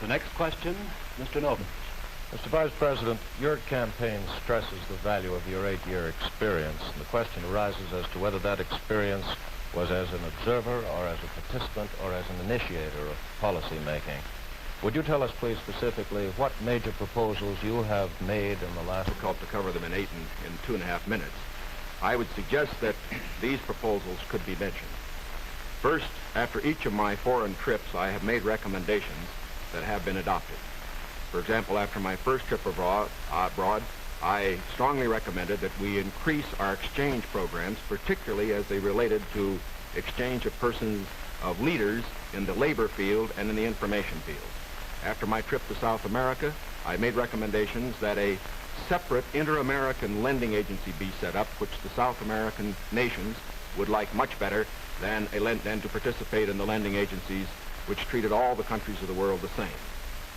The next question, Mr. Novins. Mr. Vice President, your campaign stresses the value of your 8-year experience, and the question arises as to whether that experience was as an observer or as a participant or as an initiator of policy making. Would you tell us, please, specifically what major proposals you have made in the last... Difficult to cover them in 2.5 minutes. I would suggest that these proposals could be mentioned. First, after each of my foreign trips, I have made recommendations that have been adopted. For example, after my first trip abroad, I strongly recommended that we increase our exchange programs, particularly as they related to exchange of persons, of leaders in the labor field and in the information field. After my trip to South America, I made recommendations that a separate inter-American lending agency be set up, which the South American nations would like much better than to participate in the lending agencies which treated all the countries of the world the same.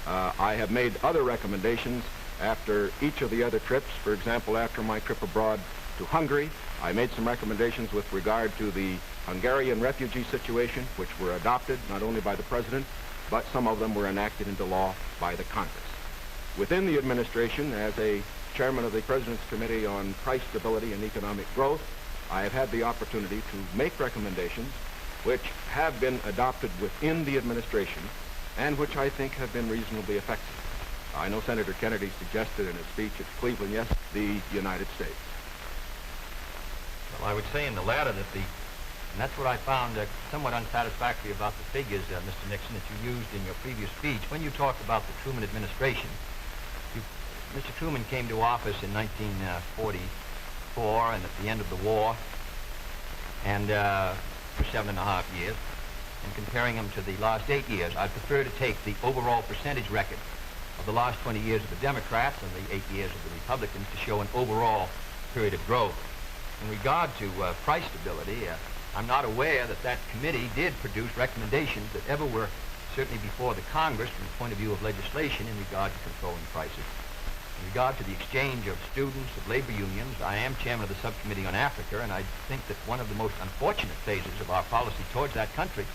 I have made other recommendations after each of the other trips. For example, after my trip abroad to Hungary, I made some recommendations with regard to the Hungarian refugee situation, which were adopted not only by the President, but some of them were enacted into law by the Congress. Within the administration, as a chairman of the President's Committee on Price Stability and Economic Growth, I have had the opportunity to make recommendations which have been adopted within the administration and which I think have been reasonably effective. I know Senator Kennedy suggested in his speech at Cleveland, yes, the United States. Well, I would say in the latter that and that's what I found somewhat unsatisfactory about the figures, Mr. Nixon, that you used in your previous speech. When you talked about the Truman administration, Mr. Truman came to office in 1944 and at the end of the war, and for 7.5 years. And comparing them to the last 8 years, I prefer to take the overall percentage record of the last 20 years of the Democrats and the 8 years of the Republicans to show an overall period of growth. In regard to price stability, I'm not aware that that committee did produce recommendations that ever were certainly before the Congress from the point of view of legislation in regard to controlling prices. In regard to the exchange of students, of labor unions, I am chairman of the subcommittee on Africa, and I think that one of the most unfortunate phases of our policy towards that country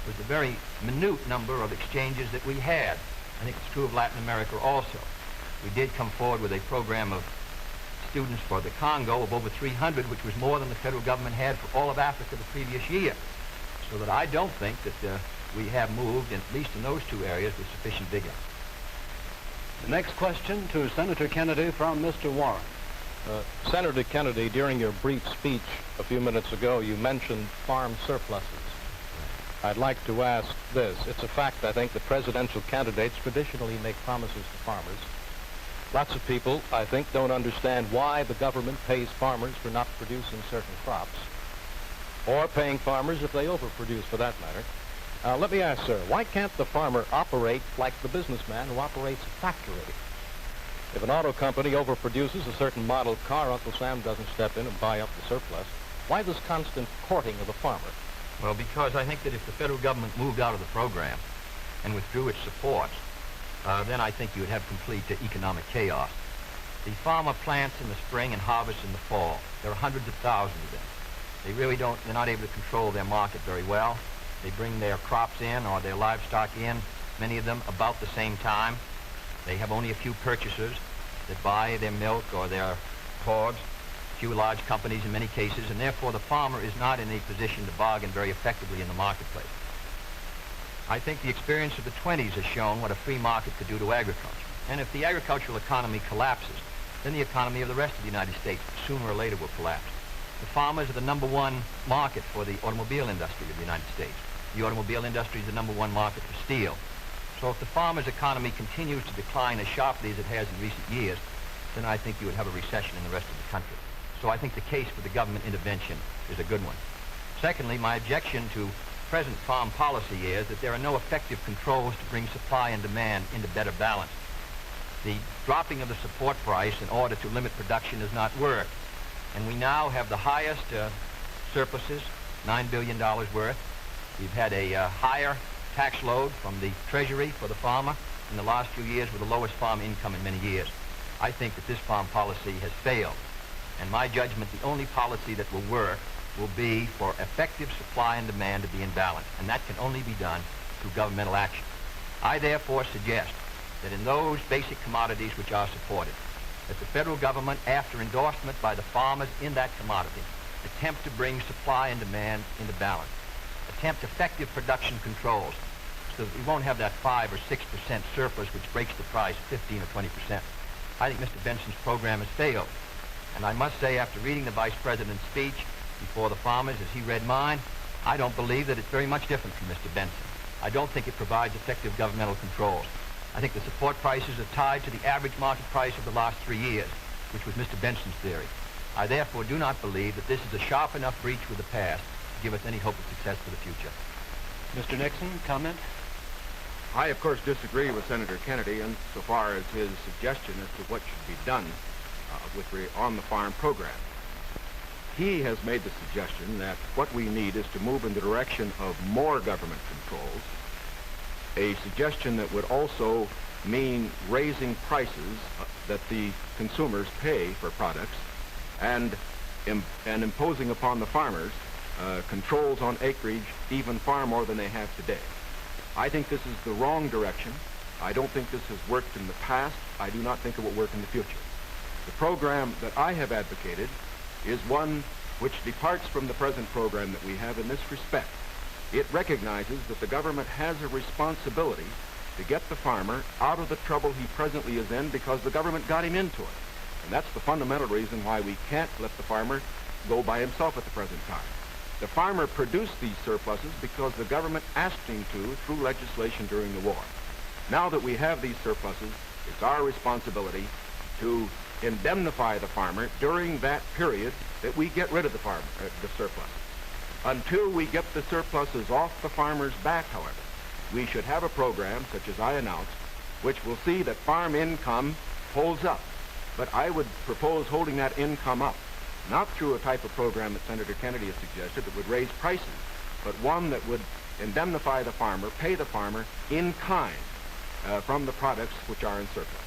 was the very minute number of exchanges that we had. I think it's true of Latin America also. We did come forward with a program of students for the Congo of over 300, which was more than the federal government had for all of Africa the previous year. So that I don't think that we have moved, at least in those two areas, with sufficient vigor. The next question to Senator Kennedy from Mr. Warren. Senator Kennedy, during your brief speech a few minutes ago, you mentioned farm surpluses. I'd like to ask this. It's a fact, I think, that presidential candidates traditionally make promises to farmers. Lots of people, I think, don't understand why the government pays farmers for not producing certain crops, or paying farmers if they overproduce, for that matter. Let me ask, sir, why can't the farmer operate like the businessman who operates a factory? If an auto company overproduces a certain model car, Uncle Sam doesn't step in and buy up the surplus. Why this constant courting of the farmer? Well, because I think that if the federal government moved out of the program and withdrew its support, then I think you would have complete economic chaos. The farmer plants in the spring and harvests in the fall. There are hundreds of thousands of them. They're not able to control their market very well. They bring their crops in or their livestock in, many of them about the same time. They have only a few purchasers that buy their milk or their hogs, few large companies in many cases, and therefore the farmer is not in a position to bargain very effectively in the marketplace. I think the experience of the 20s has shown what a free market could do to agriculture. And if the agricultural economy collapses, then the economy of the rest of the United States sooner or later will collapse. The farmers are the #1 market for the automobile industry of the United States. The automobile industry is the #1 market for steel. So if the farmer's economy continues to decline as sharply as it has in recent years, then I think you would have a recession in the rest of the country. So I think the case for the government intervention is a good one. Secondly, my objection to present farm policy is that there are no effective controls to bring supply and demand into better balance. The dropping of the support price in order to limit production does not work. And we now have the highest surpluses, $9 billion worth. We've had a higher tax load from the Treasury for the farmer in the last few years with the lowest farm income in many years. I think that this farm policy has failed. And my judgment, the only policy that will work will be for effective supply and demand to be in balance. And that can only be done through governmental action. I therefore suggest that in those basic commodities which are supported, that the federal government, after endorsement by the farmers in that commodity, attempt to bring supply and demand into balance, attempt effective production controls so that we won't have that 5 or 6% surplus which breaks the price 15 or 20%. I think Mr. Benson's program has failed. And I must say, after reading the Vice President's speech before the farmers as he read mine, I don't believe that it's very much different from Mr. Benson. I don't think it provides effective governmental controls. I think the support prices are tied to the average market price of the last 3 years, which was Mr. Benson's theory. I therefore do not believe that this is a sharp enough breach with the past to give us any hope of success for the future. Mr. Nixon, comment? I, of course, disagree with Senator Kennedy insofar as his suggestion as to what should be done on the farm program. He has made the suggestion that what we need is to move in the direction of more government controls, a suggestion that would also mean raising prices that the consumers pay for products and imposing upon the farmers controls on acreage even far more than they have today. I think this is the wrong direction. I don't think this has worked in the past. I do not think it will work in the future. The program that I have advocated is one which departs from the present program that we have in this respect. It recognizes that the government has a responsibility to get the farmer out of the trouble he presently is in because the government got him into it. And that's the fundamental reason why we can't let the farmer go by himself at the present time. The farmer produced these surpluses because the government asked him to through legislation during the war. Now that we have these surpluses, it's our responsibility to indemnify the farmer during that period that we get rid of the surpluses. Until we get the surpluses off the farmer's back, however, we should have a program, such as I announced, which will see that farm income holds up. But I would propose holding that income up, not through a type of program that Senator Kennedy has suggested that would raise prices, but one that would indemnify the farmer, pay the farmer in kind from the products which are in surplus.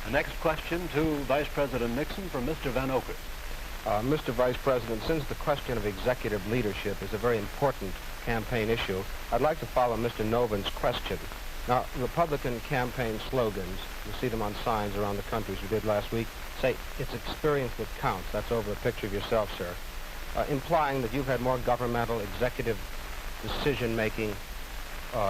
The next question to Vice President Nixon from Mr. Van Oker. Mr. Vice President, since the question of executive leadership is a very important campaign issue, I'd like to follow Mr. Noven's question. Now, Republican campaign slogans, you see them on signs around the country as we did last week, say, it's experience that counts. That's over a picture of yourself, sir, implying that you've had more governmental executive decision-making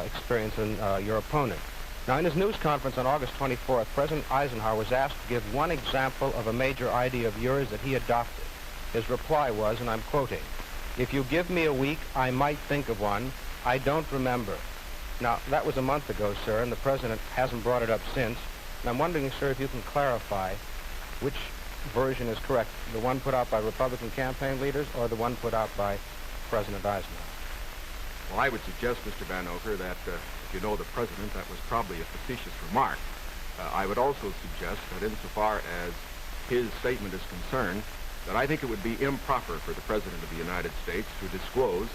experience than your opponent. Now, in his news conference on August 24th, President Eisenhower was asked to give one example of a major idea of yours that he adopted. His reply was, and I'm quoting, "If you give me a week, I might think of one. I don't remember." Now, that was a month ago, sir, and the President hasn't brought it up since. And I'm wondering, sir, if you can clarify which version is correct, the one put out by Republican campaign leaders or the one put out by President Eisenhower? Well, I would suggest, Mr. Van Oker, that if you know the President, that was probably a facetious remark. I would also suggest that insofar as his statement is concerned, that I think it would be improper for the President of the United States to disclose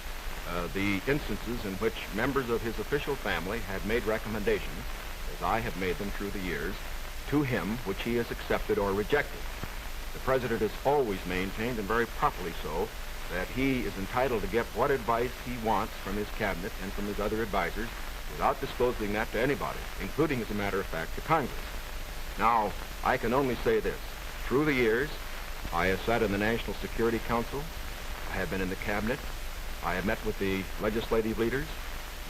the instances in which members of his official family had made recommendations, as I have made them through the years, to him which he has accepted or rejected. The President has always maintained, and very properly so, that he is entitled to get what advice he wants from his cabinet and from his other advisors without disclosing that to anybody, including, as a matter of fact, to Congress. Now, I can only say this. Through the years, I have sat in the National Security Council. I have been in the cabinet. I have met with the legislative leaders.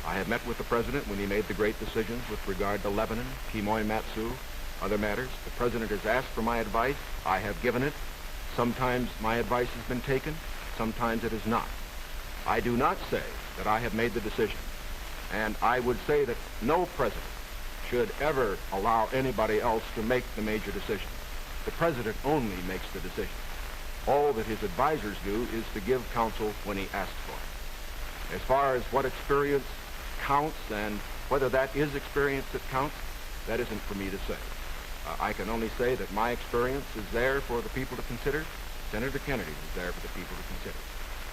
I have met with the President when he made the great decisions with regard to Lebanon, Quemoy, Matsu, other matters. The President has asked for my advice. I have given it. Sometimes my advice has been taken. Sometimes it is not. I do not say that I have made the decision. And I would say that no President should ever allow anybody else to make the major decisions. The President only makes the decision. All that his advisors do is to give counsel when he asks for it. As far as what experience counts and whether that is experience that counts, that isn't for me to say. I can only say that my experience is there for the people to consider. Senator Kennedy was there for the people to consider.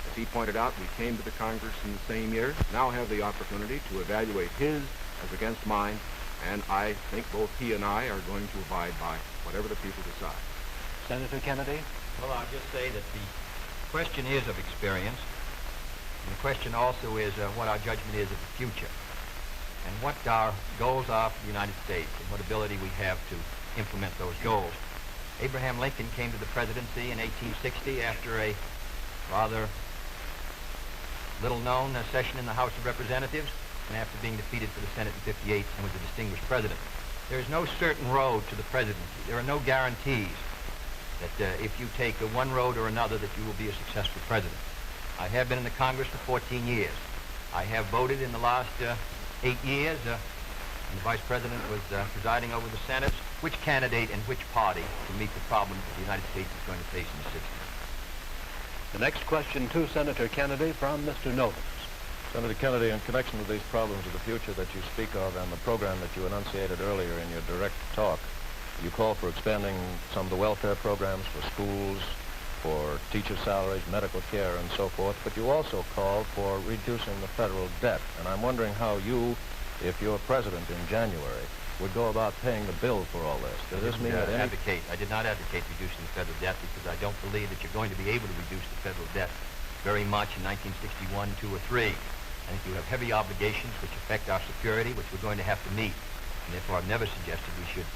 As he pointed out, we came to the Congress in the same year, now have the opportunity to evaluate his as against mine, and I think both he and I are going to abide by whatever the people decide. Senator Kennedy? Well, I'll just say that the question is of experience, and the question also is what our judgment is of the future. and what our goals are for the United States and what ability we have to implement those goals. Abraham Lincoln came to the presidency in 1860 after a rather little-known session in the House of Representatives and after being defeated for the Senate in 58 and was a distinguished president. There is no certain road to the presidency. There are no guarantees that if you take one road or another that you will be a successful president. I have been in the Congress for 14 years. I have voted in the last 8 years, and the Vice President was presiding over the Senate, which candidate and which party to meet the problems that the United States is going to face in the 60s. The next question to Senator Kennedy from Mr. Novus. Senator Kennedy, in connection with these problems of the future that you speak of and the program that you enunciated earlier in your direct talk, you call for expanding some of the welfare programs for schools, for teacher salaries, medical care, and so forth, but you also call for reducing the federal debt. And I'm wondering how you, if you're president in January, would go about paying the bill for all this. Does this mean that I did not advocate reducing the federal debt because I don't believe that you're going to be able to reduce the federal debt very much in 1961, 2, or 3. I think you have heavy obligations which affect our security, which we're going to have to meet. And therefore, I've never suggested we should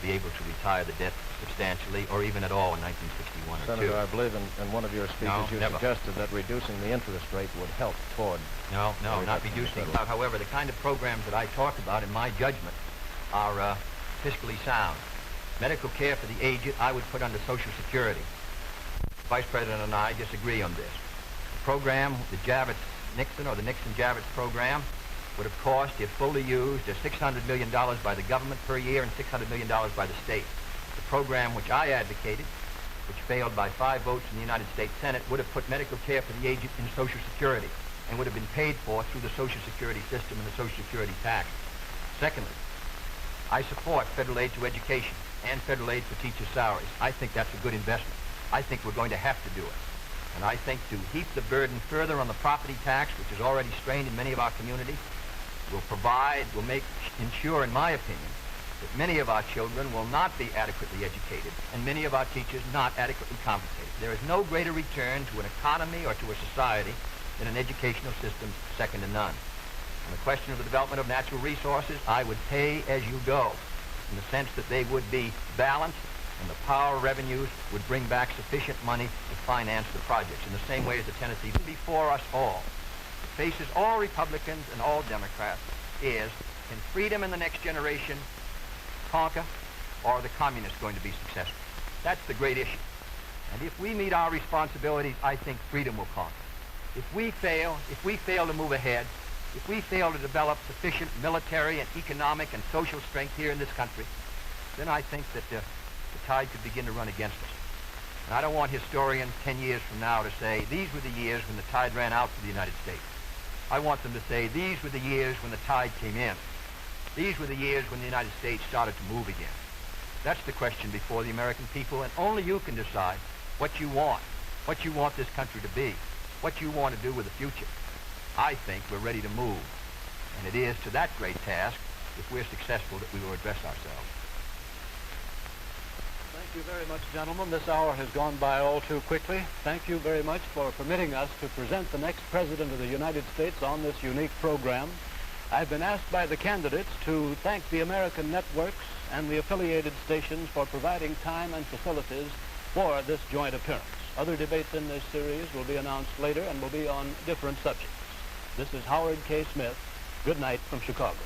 be able to retire the debt substantially or even at all in 1961 or 2. Senator, I believe in one of your speeches you suggested that reducing the interest rate would help toward... No, not reducing. However, the kind of programs that I talk about, in my judgment, are fiscally sound. Medical care for the aged, I would put under Social Security. The Vice President and I disagree on this. The program, the Javits-Nixon or the Nixon-Javits program, would have cost, if fully used, $600 million by the government per year and $600 million by the state. The program which I advocated, which failed by 5 votes in the United States Senate, would have put medical care for the aged in Social Security and would have been paid for through the Social Security system and the Social Security tax. Secondly, I support federal aid to education and federal aid for teachers' salaries. I think that's a good investment. I think we're going to have to do it. And I think to heap the burden further on the property tax, which is already strained in many of our communities, will ensure, in my opinion, that many of our children will not be adequately educated and many of our teachers not adequately compensated. There is no greater return to an economy or to a society than an educational system second to none. On the question of the development of natural resources, I would pay as you go, in the sense that they would be balanced and the power revenues would bring back sufficient money to finance the projects, in the same way as the Tennessee before us all. Faces all Republicans and all Democrats is, can freedom in the next generation conquer, or are the communists going to be successful? That's the great issue. And if we meet our responsibilities, I think freedom will conquer. If we fail to move ahead, if we fail to develop sufficient military and economic and social strength here in this country, then I think that the tide could begin to run against us. And I don't want historians 10 years from now to say, these were the years when the tide ran out for the United States. I want them to say, these were the years when the tide came in. These were the years when the United States started to move again. That's the question before the American people, and only you can decide what you want this country to be, what you want to do with the future. I think we're ready to move, and it is to that great task, if we're successful, that we will address ourselves. Thank you very much, gentlemen. This hour has gone by all too quickly. Thank you very much for permitting us to present the next President of the United States on this unique program. I've been asked by the candidates to thank the American networks and the affiliated stations for providing time and facilities for this joint appearance. Other debates in this series will be announced later and will be on different subjects. This is Howard K. Smith. Good night from Chicago.